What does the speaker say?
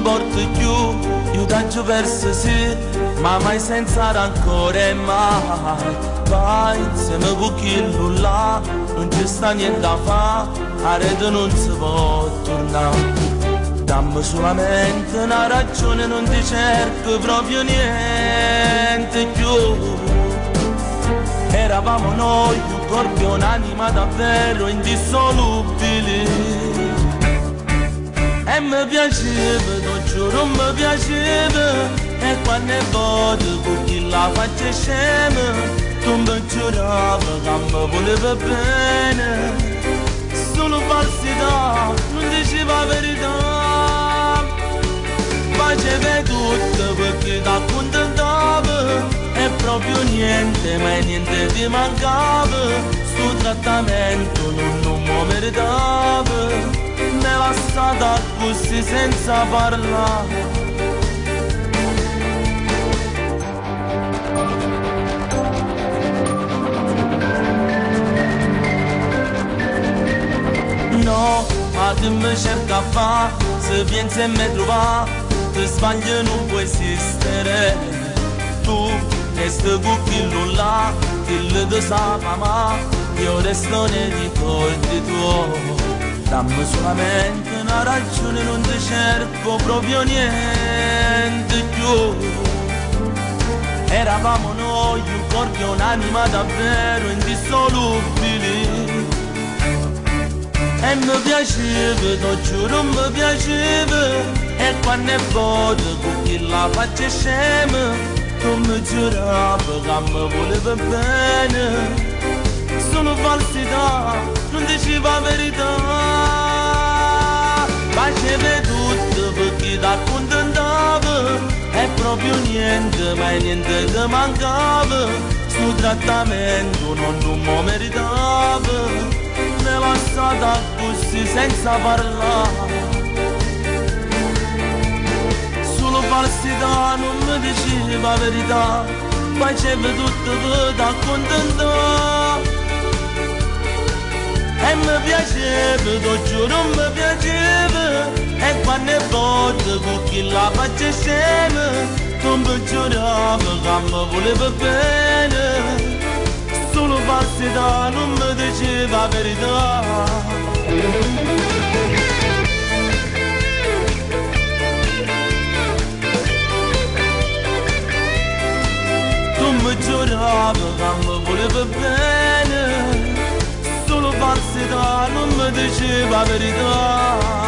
importa più, io t'agio verso sì, ma mai senza rancore mai. Vai insieme con chi là, non ci sta niente da fare, a rete non si può tornare. Dammi solamente una ragione, non ti cerco proprio niente più. Eravamo noi, un corpo e un'anima davvero indissolubili. E mi piaceva, ti giuro mi piaceva. E quando è voto con chi la faccia scema, tu mi giuravi che mi voleva bene. Solo falsità, non diceva la verità. Facevi tutto perché ti accontentava. E proprio niente, ma niente ti mancava. Sto trattamento non mi meritava. Me l'ha stata così senza parlare. No, ma tu mi cerca a fa, se vieni e mi trova, ti sbaglio non può esistere. Tu resti con chi là, chi lo sa mamma, io resto nei ricordi tuoi. Dammi solamente una ragione, non ti cerco proprio niente più. Eravamo noi, un corpo e un'anima davvero indissolubili. E mi piaceva, ti giuro mi piaceva. E quando è voto con chi la faccia scema, tu mi giuravi che mi voleva bene. Sono falsità, non diceva la verità. Facevi tutto perché ti accontentava. E proprio niente, ma niente ti mancava. Sto trattamento non mi meritava. Me l'ha stata così senza parlare. Solo falsità, non mi diceva la verità. Facevi tutto per t'accontentare. E mi piaceva, ti giuro mi piaceva. E quando è voto con chi la faccia scema, tu mi giuravi che mi voleva bene. Solo falsità, non mi diceva la verità. Tu mi giuravi che mi voleva bene. Solo falsità, non mi diceva la verità.